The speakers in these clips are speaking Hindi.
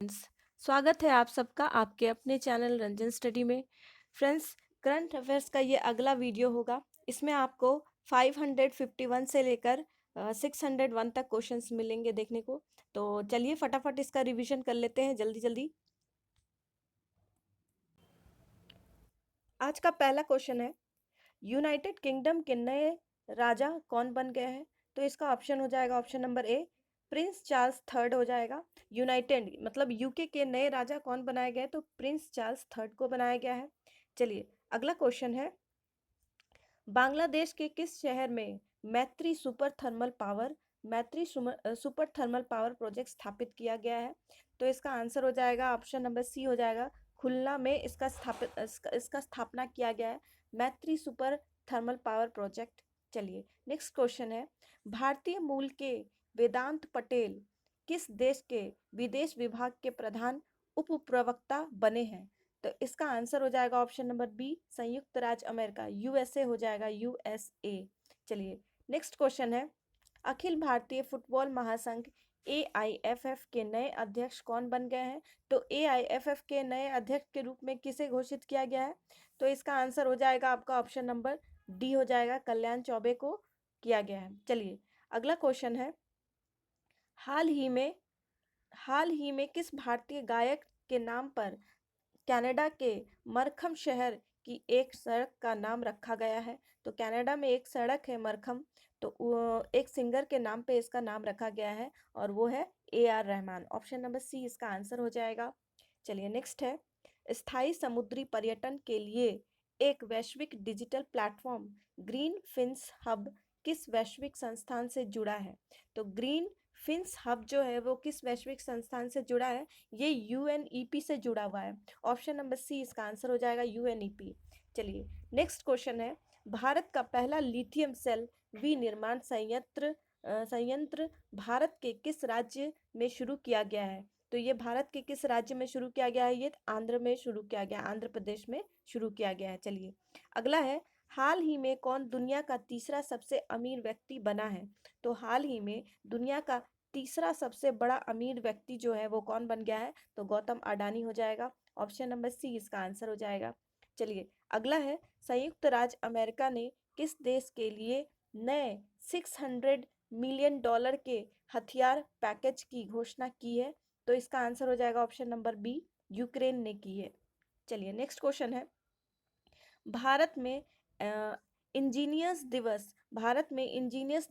फ्रेंड्स, स्वागत है आप सबका आपके अपने चैनल रंजन स्टडी में। फ्रेंड्स, करंट अफेयर्स का ये अगला वीडियो होगा। इसमें आपको 551 से लेकर 601 तक क्वेश्चंस मिलेंगे देखने को। तो चलिए फटाफट इसका रिवीजन कर लेते हैं जल्दी जल्दी। आज का पहला क्वेश्चन है, यूनाइटेड किंगडम के नए राजा कौन बन गए हैं? तो इसका ऑप्शन हो जाएगा option number A, Prince Charles third हो जाएगा। यूनाइटेड मतलब यूके के नए राजा कौन बनाए गए? तो प्रिंस चार्ल्स थर्ड को बनाया गया है। चलिए अगला क्वेश्चन है, बांग्लादेश के किस शहर में सुपर थर्मल पावर प्रोजेक्ट स्थापित किया गया है? तो इसका आंसर हो जाएगा ऑप्शन नंबर सी हो जाएगा, खुलना में इसका स्थापना किया गया है, मैत्री सुपर थर्मल पावर प्रोजेक्ट। चलिए नेक्स्ट क्वेश्चन है, भारतीय मूल के वेदांत पटेल किस देश के विदेश विभाग के प्रधान उप प्रवक्ता बने हैं? तो इसका आंसर हो जाएगा ऑप्शन नंबर बी, संयुक्त राज्य अमेरिका, यूएसए हो जाएगा, यूएसए। चलिए नेक्स्ट क्वेश्चन है, अखिल भारतीय फुटबॉल महासंघ एआईएफएफ के नए अध्यक्ष कौन बन गए हैं? तो एआईएफएफ के नए अध्यक्ष के रूप में किसे घोषित किया गया है? तो इसका आंसर हो जाएगा आपका ऑप्शन नंबर डी हो जाएगा, कल्याण चौबे को किया गया है। चलिए अगला क्वेश्चन है, हाल ही में किस भारतीय गायक के नाम पर कनाडा के मरखम शहर की एक सड़क का नाम रखा गया है? तो कनाडा में एक सड़क है मरखम, तो एक सिंगर के नाम पे इसका नाम रखा गया है और वो है A R Rahman. Option number C इसका आंसर हो जाएगा। चलिए नेक्स्ट है, स्थायी समुद्री पर्यटन के लिए एक वैश्विक digital platform green fins hub किस वैश्विक संस्थान से जुड़ा है? तो ग्रीन फिन्स हब जो है वो किस वैश्विक संस्थान से जुड़ा है? ये यूएनईपी से जुड़ा हुआ है। ऑप्शन नंबर सी इसका आंसर हो जाएगा, यूएनईपी। चलिए नेक्स्ट क्वेश्चन है, भारत का पहला लिथियम सेल विनिर्माण संयंत्र भारत के किस राज्य में शुरू किया गया है? तो ये भारत के किस राज्य में शुरू किया गया है? ये आंध्र में शुरू किया गया, आंध्र प्रदेश में शुरू किया गया है। चलिए अगला है, हाल ही में कौन दुनिया का तीसरा सबसे अमीर व्यक्ति बना है? तो हाल ही में दुनिया का तीसरा सबसे बड़ा अमीर व्यक्ति जो है वो कौन बन गया है? तो गौतम अडानी हो जाएगा। ऑप्शन नंबर सी इसका आंसर हो जाएगा। चलिए अगला है, संयुक्त राज्य अमेरिका ने किस देश के लिए नए 600 मिलियन डॉलर के हथियार पैकेज की घोषणा की है? तो इसका आंसर हो जाएगा ऑप्शन नंबर बी, यूक्रेन ने की है। चलिए नेक्स्ट क्वेश्चन है, भारत में इंजीनियर्स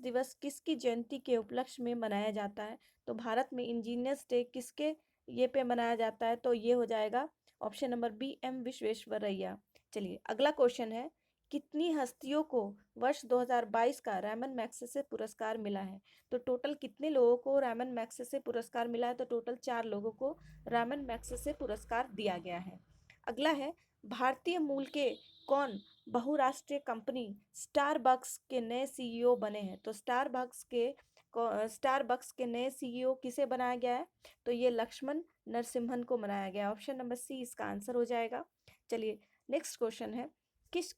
दिवस किसकी जयंती के उपलक्ष्य में मनाया जाता है? तो भारत में इंजीनियर्स डे किसके ये पे मनाया जाता है? तो ये हो जाएगा option number B, M Visvesvaraya. चलिए अगला क्वेश्चन है, कितनी हस्तियों को वर्ष 2022 का रैमन मैग्सेसे पुरस्कार मिला है? तो टोटल कितने लोगों को रैमन मैग्सेसे पुरस्कार मिला है? तो टोटल 4 लोगों को रैमन मैग्सेसे पुरस्कार दिया गया है। अगला है, भारतीय मूल के कौन बहुराष्ट्रीय कंपनी स्टारबक्स के नए सीईओ बने हैं? तो स्टारबक्स के नए सीईओ किसे बनाया गया है? तो ये लक्ष्मण नरसिम्हन को बनाया गया। ऑप्शन नंबर सी इसका आंसर हो जाएगा। चलिए नेक्स्ट क्वेश्चन है, किस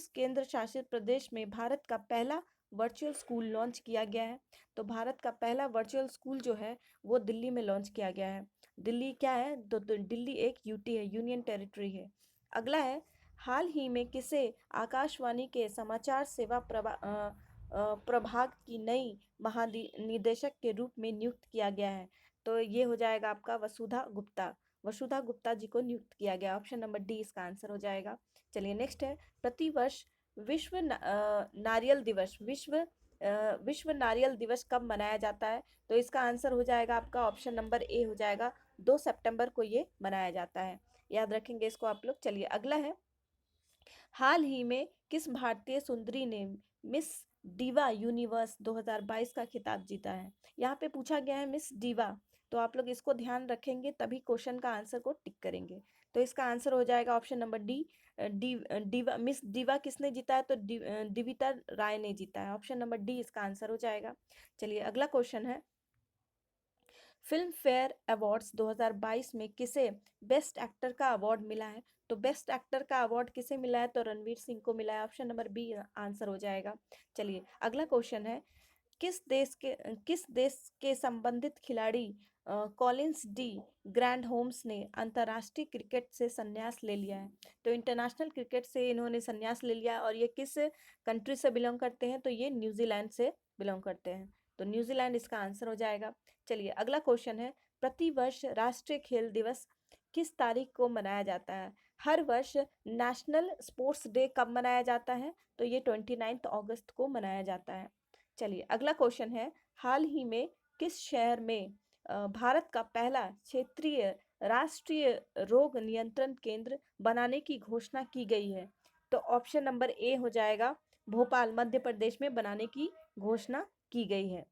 केंद्र शासित प्रदेश में भारत का पहला वर्चुअल स्कूल लॉन्च किया गया है? तो भारत का पहला वर्चुअल स्कूल जो है वो दिल्ली में लॉन्च किया गया है। दिल्ली क्या है? तो दिल्ली एक यूटी है, यूनियन टेरिटरी है। अगला है, हाल ही में किसे आकाशवाणी के समाचार सेवा प्रभाग की नई महानिदेशक के रूप में नियुक्त किया गया है? तो ये हो जाएगा आपका वसुधा गुप्ता जी को नियुक्त किया गया। ऑप्शन नंबर डी इसका आंसर हो जाएगा। चलिए नेक्स्ट है, प्रतिवर्ष विश्व नारियल दिवस कब मनाया जाता है? तो इसका आंसर हो जाएगा आपका ऑप्शन नंबर ए हो जाएगा, 2 सितंबर को ये मनाया जाता है। याद रखेंगे इसको आप लोग। चलिए अगला है, हाल ही में किस भारतीय सुंदरी ने मिस डीवा यूनिवर्स 2022 का खिताब जीता है? यहाँ पे पूछा गया है मिस डीवा, तो आप लोग इसको ध्यान रखेंगे तभी क्वेश्चन का आंसर को टिक करेंगे। तो इसका आंसर हो जाएगा option number D, diva. Miss diva किसने जीता है? तो दिविता राय ने जीता है। ऑप्शन नंबर डी इसका आंसर हो जाएगा। चलिए अगला क्वेश्चन है, फिल्म फेयर अवार्ड्स 2022 में किसे बेस्ट एक्टर का अवार्ड मिला है? तो बेस्ट एक्टर का अवार्ड किसे मिला है? तो रणवीर सिंह को मिला है। ऑप्शन नंबर बी आंसर हो जाएगा। चलिए अगला क्वेश्चन है, किस देश के संबंधित खिलाड़ी कॉलिंस डी ग्रैंड होम्स ने अंतर्राष्ट्रीय क्रिकेट से संन्यास ले लिया है? तो इंटरनेशनल क्रिकेट से इन्होंने संन्यास ले लिया और ये किस कंट्री से बिलोंग करते हैं? तो ये न्यूजीलैंड से बिलोंग करते हैं। तो न्यूजीलैंड इसका आंसर हो जाएगा। चलिए अगला क्वेश्चन है, प्रतिवर्ष राष्ट्रीय खेल दिवस किस तारीख को मनाया जाता है? हर वर्ष नेशनल स्पोर्ट्स डे कब मनाया जाता है? तो ये 29 अगस्त को मनाया जाता है। चलिए अगला क्वेश्चन है, हाल ही में किस शहर में भारत का पहला क्षेत्रीय राष्ट्रीय रोग नियंत्रण केंद्र बनाने की घोषणा की गई है? तो ऑप्शन नंबर ए हो जाएगा, भोपाल मध्य प्रदेश में बनाने की घोषणा की गई है।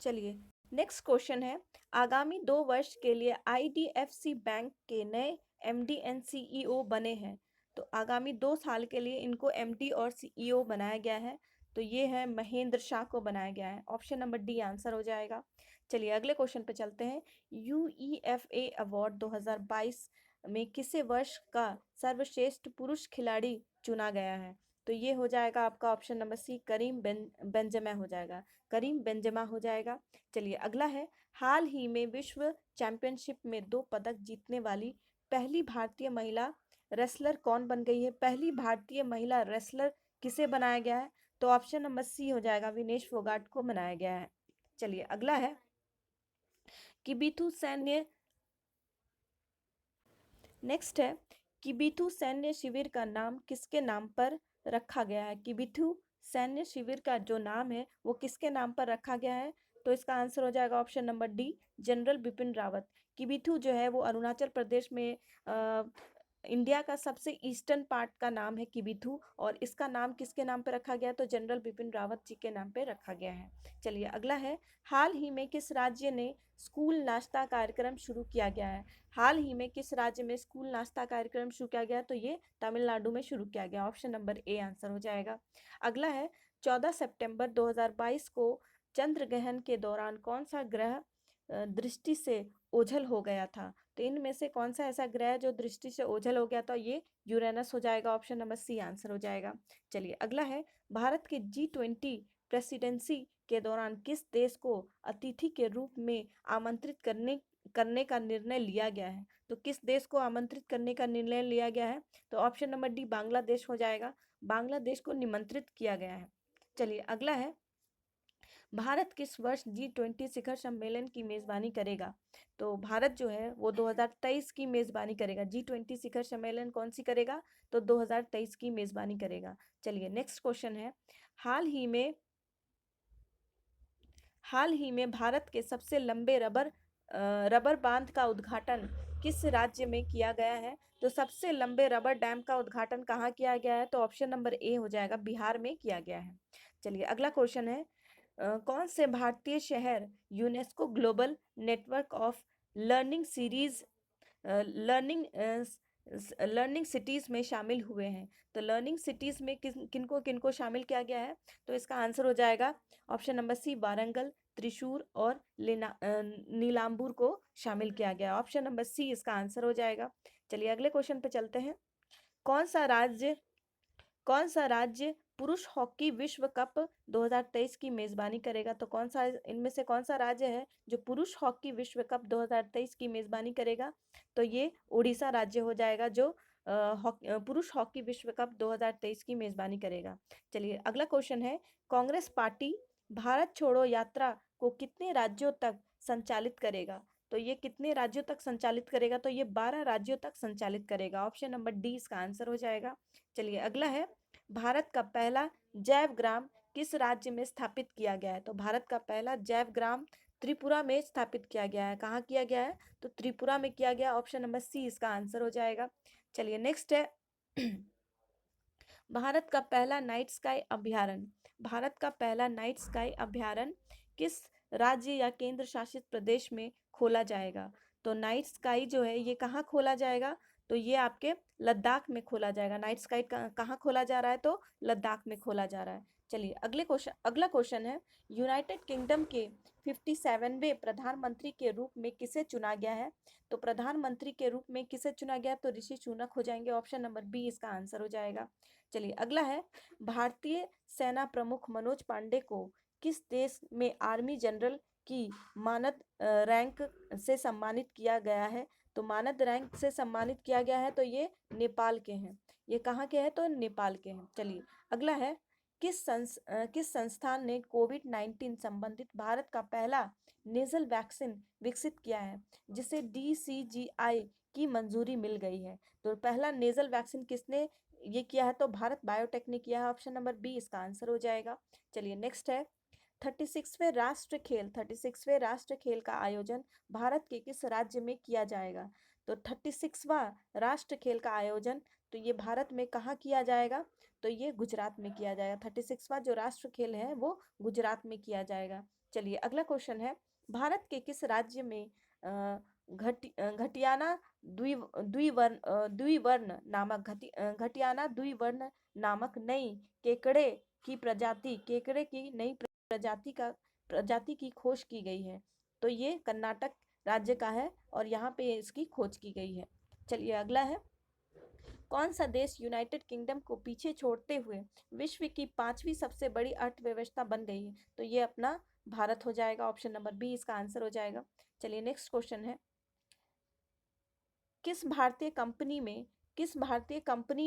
चलिए नेक्स्ट क्वेश्चन है, आगामी 2 वर्ष के लिए आईडीएफसी बैंक के नए एमडी एंड सीईओ बने हैं। तो आगामी 2 साल के लिए इनको एमडी और सीईओ बनाया गया है। तो ये है महेंद्र शाह को बनाया गया है। ऑप्शन नंबर डी आंसर हो जाएगा। चलिए अगले क्वेश्चन पे चलते हैं, यूईएफए अवार्ड 2022 में किसे वर्ष का सर्वश्रेष्ठ पुरुष खिलाड़ी चुना गया है? तो ये हो जाएगा आपका option number C, Karim Benzema हो जाएगा। करीम बेंजेमा हो जाएगा। चलिए अगला है, हाल ही में विश्व चैंपियनशिप में 2 पदक जीतने वाली पहली भारतीय महिला रेसलर कौन बन गई है? पहली भारतीय महिला रेसलर किसे बनाया गया है? तो ऑप्शन नंबर सी हो जाएगा, विनेश फोगाट को बनाया गया है। चलिए अगला है, किबिथु सैन्य नेक्स्ट है, किबिथु सैन्य शिविर का नाम किसके नाम पर रखा गया है? किबिथु सैन्य शिविर का जो नाम है वो किसके नाम पर रखा गया है? तो इसका आंसर हो जाएगा option number D, general Bipin Rawat. Kibithu जो है वो अरुणाचल प्रदेश में इंडिया का सबसे ईस्टर्न पार्ट का नाम है किबिथु, और इसका नाम किसके नाम पे रखा गया है? तो जनरल बिपिन रावत जी के नाम पे रखा गया है। चलिए अगला है, हाल ही में किस राज्य ने स्कूल नाश्ता कार्यक्रम शुरू किया गया है? हाल ही में किस राज्य में स्कूल नाश्ता कार्यक्रम शुरू किया गया? तो ये तमिलनाडु में शुरू किया गया। ऑप्शन नंबर ए आंसर हो जाएगा। अगला है, 14 सितंबर 2022 को चंद्र ग्रहण के दौरान कौन सा ग्रह दृष्टि से ओझल हो गया था? तो इनमें से कौन सा ऐसा ग्रह है जो दृष्टि से ओझल हो गया था? ये यूरेनस हो जाएगा। ऑप्शन नंबर सी आंसर हो जाएगा। चलिए अगला है, भारत के G20 प्रेसिडेंसी के दौरान किस देश को अतिथि के रूप में आमंत्रित करने का निर्णय लिया गया है? तो किस देश को आमंत्रित करने का निर्णय लिया गया है? तो ऑप्शन नंबर डी, बांग्लादेश हो जाएगा। बांग्लादेश को निमंत्रित किया गया है। चलिए अगला है, भारत किस वर्ष G20 शिखर सम्मेलन की मेजबानी करेगा? तो भारत जो है वो 2023 की मेजबानी करेगा। G20 शिखर सम्मेलन कौन सी करेगा? तो 2023 की मेजबानी करेगा। चलिए नेक्स्ट क्वेश्चन है, हाल ही में भारत के सबसे लंबे रबर बांध का उद्घाटन किस राज्य में किया गया है? तो सबसे लंबे रबर डैम का उद्घाटन कहाँ किया गया है? तो ऑप्शन नंबर ए हो जाएगा, बिहार में किया गया है। चलिए अगला क्वेश्चन है, कौन से भारतीय शहर UNESCO global network of learning series learning learning cities में शामिल हुए हैं? तो लर्निंग सिटीज में किनको किनको शामिल किया गया है? तो इसका आंसर हो जाएगा option number C, Warangal, Thrissur और नीलांबूर को शामिल किया गया। ऑप्शन नंबर सी इसका आंसर हो जाएगा। चलिए अगले क्वेश्चन पे चलते हैं, कौन सा राज्य कौन सा राज्य पुरुष हॉकी विश्व कप 2023 की मेजबानी करेगा? तो इनमें से कौन सा राज्य है जो पुरुष हॉकी विश्व कप 2023 की मेजबानी करेगा? तो ये उड़ीसा राज्य हो जाएगा जो पुरुष हॉकी विश्व कप 2023 की मेजबानी करेगा। चलिए अगला क्वेश्चन है, कांग्रेस पार्टी भारत छोड़ो यात्रा को कितने राज्यों तक संचालित करेगा? तो ये कितने राज्यों तक संचालित करेगा? तो ये 12 राज्यों तक संचालित करेगा। ऑप्शन नंबर डी इसका आंसर हो जाएगा। चलिए अगला है, भारत का पहला जैव ग्राम किस राज्य में स्थापित किया गया है? तो भारत का पहला जैव ग्राम त्रिपुरा में स्थापित किया गया है। कहाँ किया गया है? तो त्रिपुरा में किया गया। ऑप्शन नंबर सी इसका आंसर हो जाएगा। चलिए नेक्स्ट है, भारत का पहला नाइट स्काई अभ्यारण्य किस राज्य या केंद्र शासित प्रदेश में खोला जाएगा? तो नाइट स्काई जो है ये कहाँ खोला जाएगा? तो ये आपके लद्दाख में खोला जाएगा। नाइट स्काई कहाँ खोला जा रहा है? तो लद्दाख में खोला जा रहा है। चलिए अगला क्वेश्चन है, यूनाइटेड किंगडम के 57वें प्रधानमंत्री के रूप में किसे चुना गया है? तो प्रधानमंत्री के रूप में किसे चुना गया? तो ऋषि सुनक हो जाएंगे। ऑप्शन नंबर बी इसका आंसर हो जाएगा। चलिए अगला है, भारतीय सेना प्रमुख मनोज पांडे को किस देश में आर्मी जनरल की मानद रैंक से सम्मानित किया गया है? तो मानद रैंक से सम्मानित किया गया है तो ये नेपाल के हैं। ये कहाँ के हैं? तो नेपाल के हैं। चलिए अगला है, किस संस्थान ने कोविड-19 संबंधित भारत का पहला नेजल वैक्सीन विकसित किया है जिसे DCGI की मंजूरी मिल गई है? तो पहला नेजल वैक्सीन किसने ये किया है? तो भारत बायोटेक ने किया है। ऑप्शन नंबर बी इसका आंसर हो जाएगा। चलिए नेक्स्ट है, 36वें राष्ट्र खेल का आयोजन भारत के किस राज्य में किया जाएगा? तो 36वां राष्ट्र खेल का आयोजन तो ये भारत में कहाँ किया जाएगा? तो ये गुजरात में किया जाएगा। 36वां जो राष्ट्र खेल है वो गुजरात में किया जाएगा। चलिए अगला क्वेश्चन है, भारत के किस राज्य में घटियाना द्विवर्ण नामक घटियाना द्विवर्ण नामक नई केकड़े की नई प्रजाति की खोज की गई है? तो ये कर्नाटक राज्य का है और यहाँ पे इसकी खोज की गई है। चलिए अगला है, कौन सा देश यूनाइटेड किंगडम को पीछे छोड़ते हुए विश्व की 5वीं सबसे बड़ी अर्थव्यवस्था बन गई है? तो ये अपना भारत हो जाएगा। ऑप्शन नंबर बी इसका आंसर हो जाएगा। चलिए नेक्स्ट क्वेश्चन है, किस भारतीय कंपनी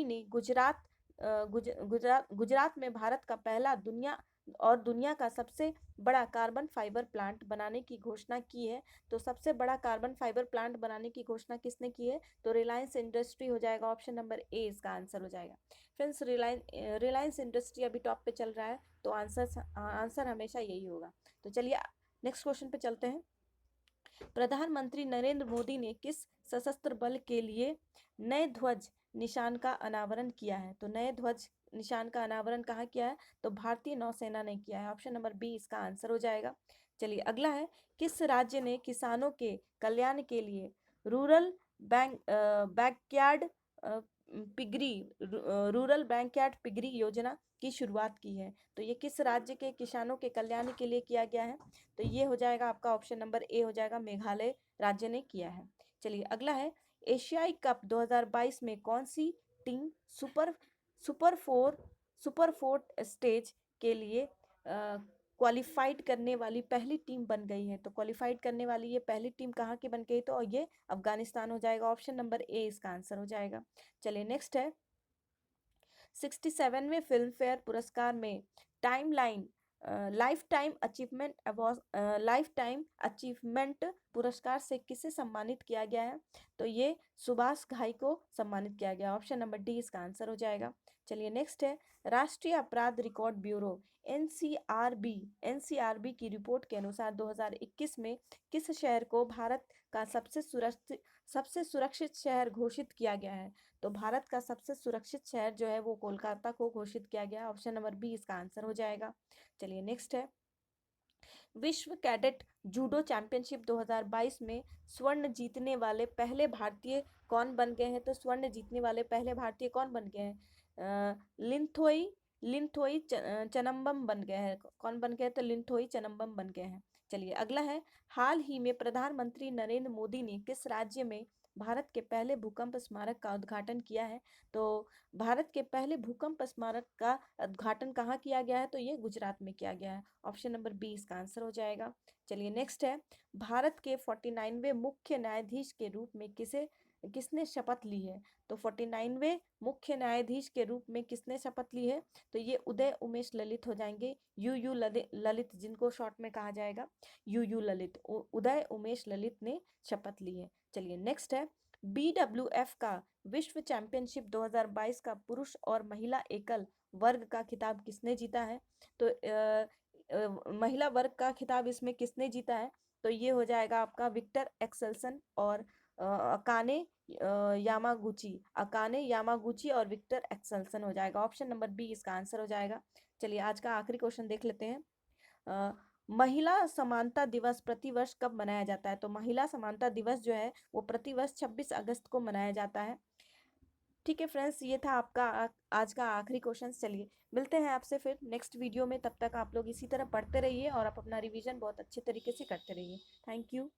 ने गुजरात में भारत का पहला दुनिया का सबसे बड़ा कार्बन फाइबर प्लांट बनाने की घोषणा की है? तो सबसे बड़ा कार्बन फाइबर प्लांट बनाने की घोषणा किसने की है? तो रिलायंस इंडस्ट्री हो जाएगा। ऑप्शन नंबर ए इसका आंसर हो जाएगा। फ्रेंड्स रिलायंस इंडस्ट्री अभी टॉप पे चल रहा है तो आंसर हमेशा यही होगा। तो चलिए नेक्स्ट क्वेश्चन पे चलते हैं, प्रधानमंत्री नरेंद्र मोदी ने किस सशस्त्र बल के लिए नए ध्वज निशान का अनावरण किया है? तो नए ध्वज निशान का अनावरण कहाँ किया है? तो भारतीय नौसेना ने किया है। ऑप्शन नंबर बी इसका आंसर हो जाएगा। चलिए अगला है, किस राज्य ने किसानों के कल्याण के लिए rural backyard piggery rural backyard piggery योजना की शुरुआत की है? तो ये किस राज्य के किसानों के कल्याण के लिए किया गया है? तो ये हो जाएगा आपका ऑप्शन नंबर ए हो जाएगा, मेघालय राज्य ने किया है। चलिए अगला है, एशियाई कप 2022 में कौन सी टीम सुपर फोर स्टेज के लिए क्वालिफाइड करने वाली पहली टीम बन गई है? तो क्वालिफाइड करने वाली ये पहली टीम कहाँ की बन गई? तो ये अफगानिस्तान हो जाएगा। ऑप्शन नंबर ए इसका आंसर हो जाएगा। चलिए नेक्स्ट है, 67वें फिल्म फेयर पुरस्कार में लाइफ टाइम अचीवमेंट पुरस्कार से किसे सम्मानित किया गया है? तो ये सुभाष घाई को सम्मानित किया गया। ऑप्शन नंबर डी इसका आंसर हो जाएगा। चलिए नेक्स्ट है, राष्ट्रीय अपराध रिकॉर्ड ब्यूरो एनसीआरबी की रिपोर्ट के अनुसार 2021 में किस शहर को भारत का सबसे सुरक्षित शहर घोषित किया गया है? तो भारत का सबसे सुरक्षित शहर जो है वो कोलकाता को घोषित किया गया। ऑप्शन नंबर बी इसका आंसर हो जाएगा। चलिए नेक्स्ट है, विश्व कैडेट जूडो चैंपियनशिप 2022 में स्वर्ण जीतने वाले पहले भारतीय कौन बन गए हैं? तो स्वर्ण जीतने वाले पहले भारतीय कौन बन गए हैं? लिंथोई चनम्बम बन गए हैं। कौन बन गए? तो लिंथोई चनम्बम बन गए हैं। चलिए अगला है, हाल ही में प्रधानमंत्री नरेंद्र मोदी ने किस राज्य में भारत के पहले भूकंप स्मारक का उद्घाटन किया है? तो भारत के पहले भूकंप स्मारक का उद्घाटन कहाँ किया गया है? तो ये गुजरात में किया गया है। ऑप्शन नंबर बी इसका आंसर हो जाएगा। चलिए नेक्स्ट है, भारत के 49वें मुख्य न्यायाधीश के रूप में किसने शपथ ली है? तो 49वें मुख्य न्यायाधीश के रूप में किसने शपथ ली है? तो ये उदय उमेश ललित हो जाएंगे। यू ललित जिनको शॉर्ट में कहा जाएगा, यू ललित, उदय उमेश ललित ने शपथ ली है। चलिए नेक्स्ट है, BWF का विश्व चैंपियनशिप 2022 का पुरुष और महिला एकल वर्ग का खिताब किसने जीता है? तो महिला वर्ग का खिताब इसमें किसने जीता है? तो ये हो जाएगा आपका विक्टर एक्सेल्सन और अकाने यामागुची और विक्टर एक्सेल्सन हो जाएगा। ऑप्शन नंबर बी इसका आंसर हो जाएगा। चलिए आज का आखिरी क्वेश्चन देख लेते हैं, महिला समानता दिवस प्रतिवर्ष कब मनाया जाता है? तो महिला समानता दिवस जो है वो प्रतिवर्ष 26 अगस्त को मनाया जाता है। ठीक है फ्रेंड्स, ये था आपका आज का आखिरी क्वेश्चन। चलिए मिलते हैं आपसे फिर नेक्स्ट वीडियो में। तब तक आप लोग इसी तरह पढ़ते रहिए और आप अपना रिवीजन बहुत अच्छे तरीके से करते रहिए। Thank you.